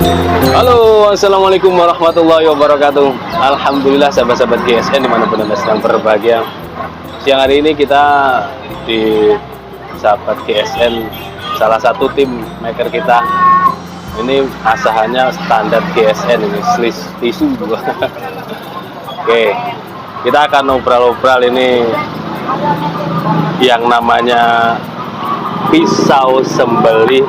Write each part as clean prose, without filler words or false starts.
Halo, assalamualaikum warahmatullahi wabarakatuh. Alhamdulillah sahabat-sahabat GSN dimanapun anda sedang berbahagia. Siang hari ini kita di sahabat GSN, salah satu tim maker kita. Ini asahannya standar GSN ini, slis tisu. Oke, kita akan ngobrol-ngobrol ini yang namanya pisau sembelih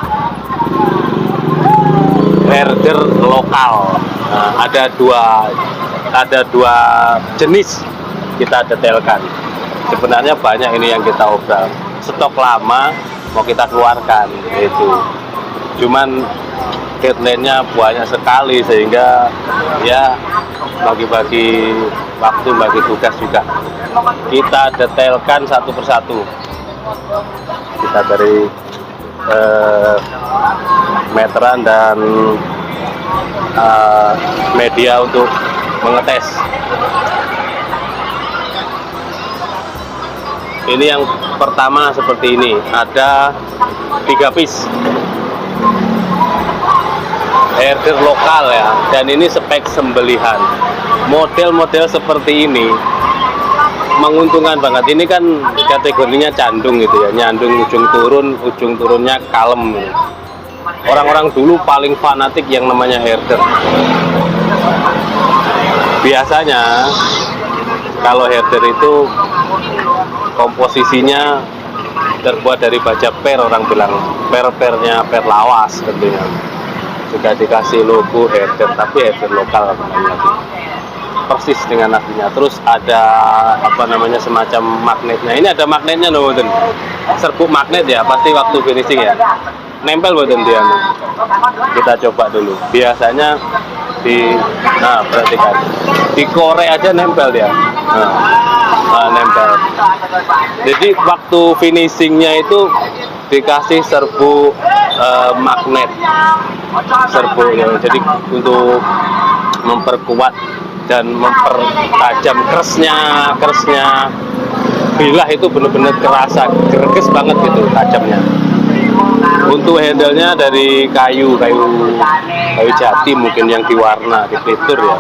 herder lokal. Nah, ada dua jenis kita detailkan. Sebenarnya banyak ini yang kita obrol. Stok lama mau kita keluarkan itu. Cuman deadline-nya banyak sekali sehingga ya bagi-bagi waktu, bagi tugas juga. Kita detailkan satu persatu. Kita dari meteran dan media untuk mengetes. Ini yang pertama seperti ini, ada 3 piece herder lokal ya, dan ini spek sembelihan. Model-model seperti ini menguntungkan banget. Ini kan kategorinya candung gitu ya, nyandung ujung turunnya kalem. Orang-orang dulu paling fanatik yang namanya herder. Biasanya kalau herder itu komposisinya terbuat dari baja per, orang bilang per-pernya per lawas tentunya. Juga dikasih logo herder, tapi herder lokal namanya, persis dengan aslinya. Terus ada apa namanya, semacam magnetnya. Ini ada magnetnya loh, serbuk magnet ya, pasti waktu finishing ya nempel boten dia. Kita coba dulu. Biasanya perhatikan, dikorek aja nempel dia. Nempel. Jadi waktu finishingnya itu dikasih serbuk magnet, serbuk ya. Jadi untuk memperkuat dan mempertajam keresnya bilah itu benar-benar kerasa, greges banget gitu tajamnya. Untuk handle-nya dari kayu jati mungkin yang diwarna, difitur ya.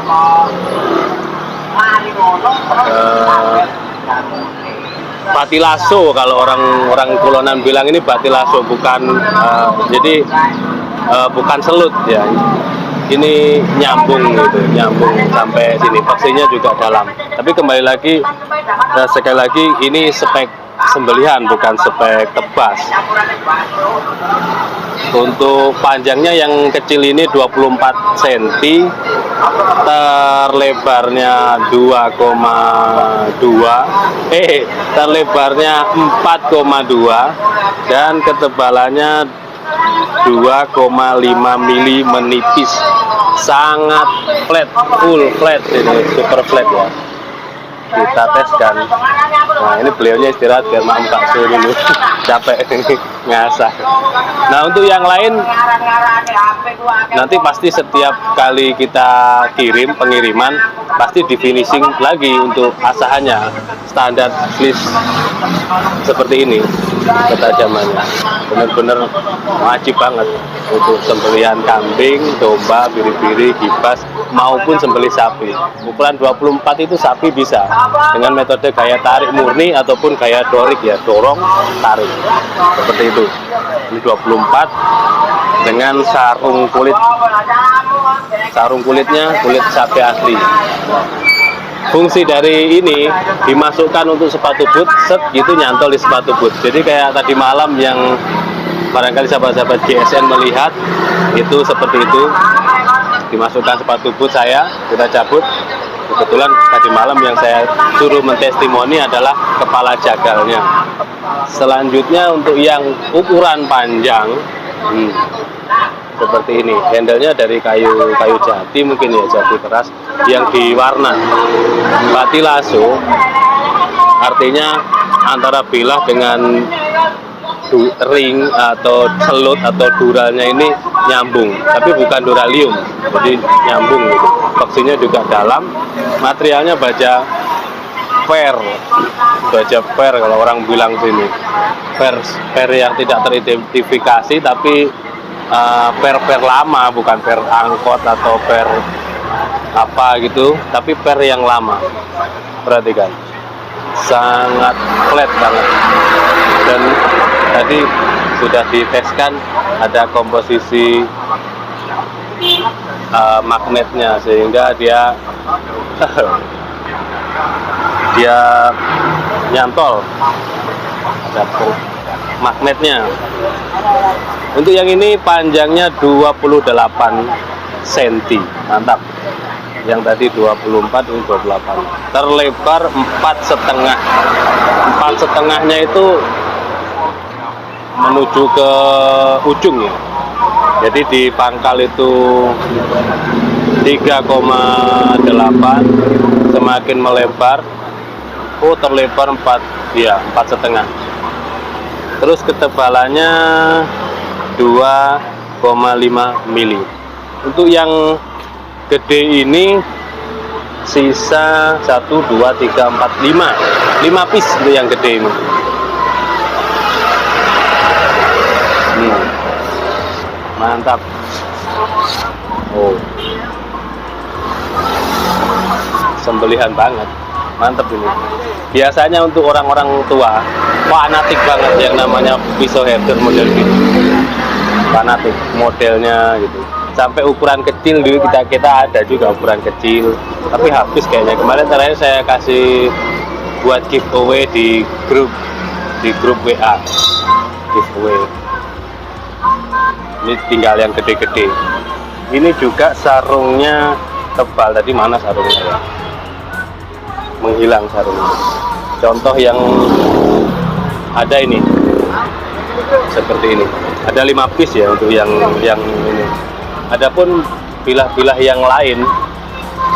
Batilaso kalau orang kulonan bilang, ini batilaso, bukan bukan selut ya. Ini nyambung gitu, nyambung sampai sini, paksinya juga dalam. Tapi kembali lagi, sekali lagi, ini spek sembelihan bukan spek tebas. Untuk panjangnya yang kecil ini 24 cm, terlebarnya 2,2, terlebarnya 4,2, dan ketebalannya 2,5 mili, menipis, sangat flat, full flat, ini super flat ya. Kita teskan. Nah, ini beliaunya istirahat biar makan bakso dulu. Capek ini ngasah. Nah, untuk yang lain nanti pasti setiap kali kita kirim pengiriman pasti di finishing lagi untuk asahannya standar slis seperti ini ketajamannya. Benar-benar wajib banget untuk sembelihan kambing, domba, biri-biri, kibas maupun sembelih sapi. Ukuran 24 itu sapi bisa dengan metode gaya tarik murni ataupun gaya dorik ya, dorong tarik seperti itu. Ini 24 dengan sarung kulitnya kulit sapi asli. Fungsi dari ini dimasukkan untuk sepatu boot, set gitu nyantol di sepatu boot. Jadi kayak tadi malam yang barangkali sahabat-sahabat GSN melihat itu seperti itu, dimasukkan sepatu boot saya, kita cabut. Kebetulan tadi malam yang saya suruh mentestimoni adalah kepala jagalnya. Selanjutnya untuk yang ukuran panjang, seperti ini, handle-nya dari kayu jati mungkin ya, jati keras yang diwarna batilaso, artinya antara bilah dengan ring atau selut atau duralnya ini nyambung, tapi bukan duralium, jadi nyambung gitu. Paksinya juga dalam, materialnya baja per kalau orang bilang sini, per yang tidak teridentifikasi tapi per lama, bukan per angkot atau per apa gitu, tapi per yang lama. Perhatikan, sangat flat banget. Dan tadi sudah diteskan, ada komposisi magnetnya, sehingga dia dia nyantol, ada magnetnya. Untuk yang ini panjangnya 28 cm, mantap. Yang tadi 24, ini 28. Terlebar 4,5. 4,5-nya itu menuju ke ujung ya. Jadi di pangkal itu 3,8, semakin melebar, terlebar 4,5. Terus ketebalannya 2,5 mili. Untuk yang gede ini sisa 1, 2, 3, 4, 5 piece untuk yang gede ini. Mantap. Sembelihan banget, mantap ini. Biasanya untuk orang-orang tua fanatik banget yang namanya pisau herder model gitu, fanatik modelnya gitu. Sampai ukuran kecil dulu kita ada juga ukuran kecil, tapi habis kayaknya. Kemarin terakhir saya kasih buat giveaway di grup WA giveaway. Ini tinggal yang gede-gede. Ini juga sarungnya tebal. Tadi mana sarungnya ya? Menghilang sarungnya. Contoh yang ada ini seperti ini. Ada 5 piece ya untuk yang ini. Adapun bilah-bilah yang lain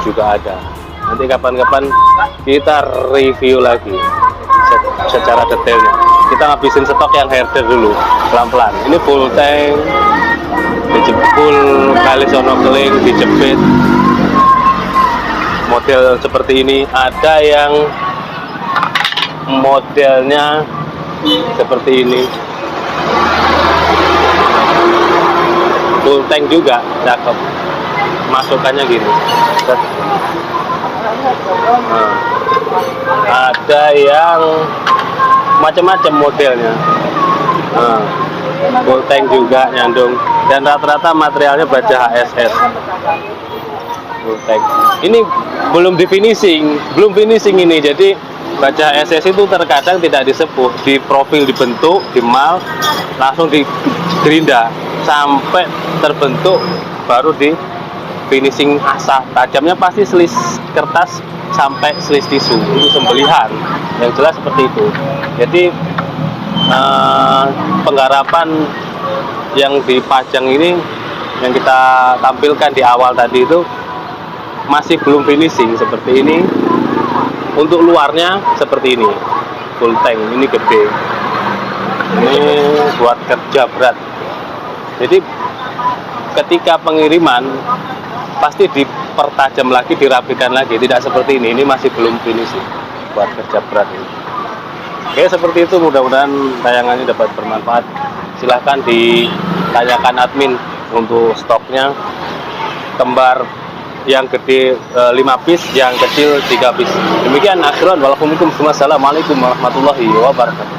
juga ada. Nanti kapan-kapan kita review lagi secara detailnya. Kita ngabisin stok yang herder dulu, pelan-pelan. Ini full tank, dijepul kali sono keling, dijepit. Model seperti ini. Ada yang modelnya seperti ini, full tank juga, cakep. Masukannya gini. Ada yang macam-macam modelnya, full tank juga nyandung, dan rata-rata materialnya baja HSS. Full tank. Ini belum finishing ini. Jadi baja HSS itu terkadang tidak disepuh, di profil dibentuk, dimal, langsung di gerinda sampai terbentuk, baru di finishing asah. Tajamnya pasti selis kertas sampai selis tisu untuk sembelihan, yang jelas seperti itu. Jadi penggarapan yang dipajang ini, yang kita tampilkan di awal tadi itu masih belum finishing seperti ini. Untuk luarnya seperti ini, full tank, ini gede, ini buat kerja berat. Jadi ketika pengiriman pasti dipertajam lagi, dirapikan lagi, tidak seperti ini masih belum finishing buat kerja berat ini. Oke, seperti itu. Mudah-mudahan tayangannya dapat bermanfaat. Silahkan ditanyakan admin untuk stoknya. Kembar yang gede 5 piece, yang kecil 3 piece. Demikian, akhirul walaupun. Assalamualaikum warahmatullahi wabarakatuh.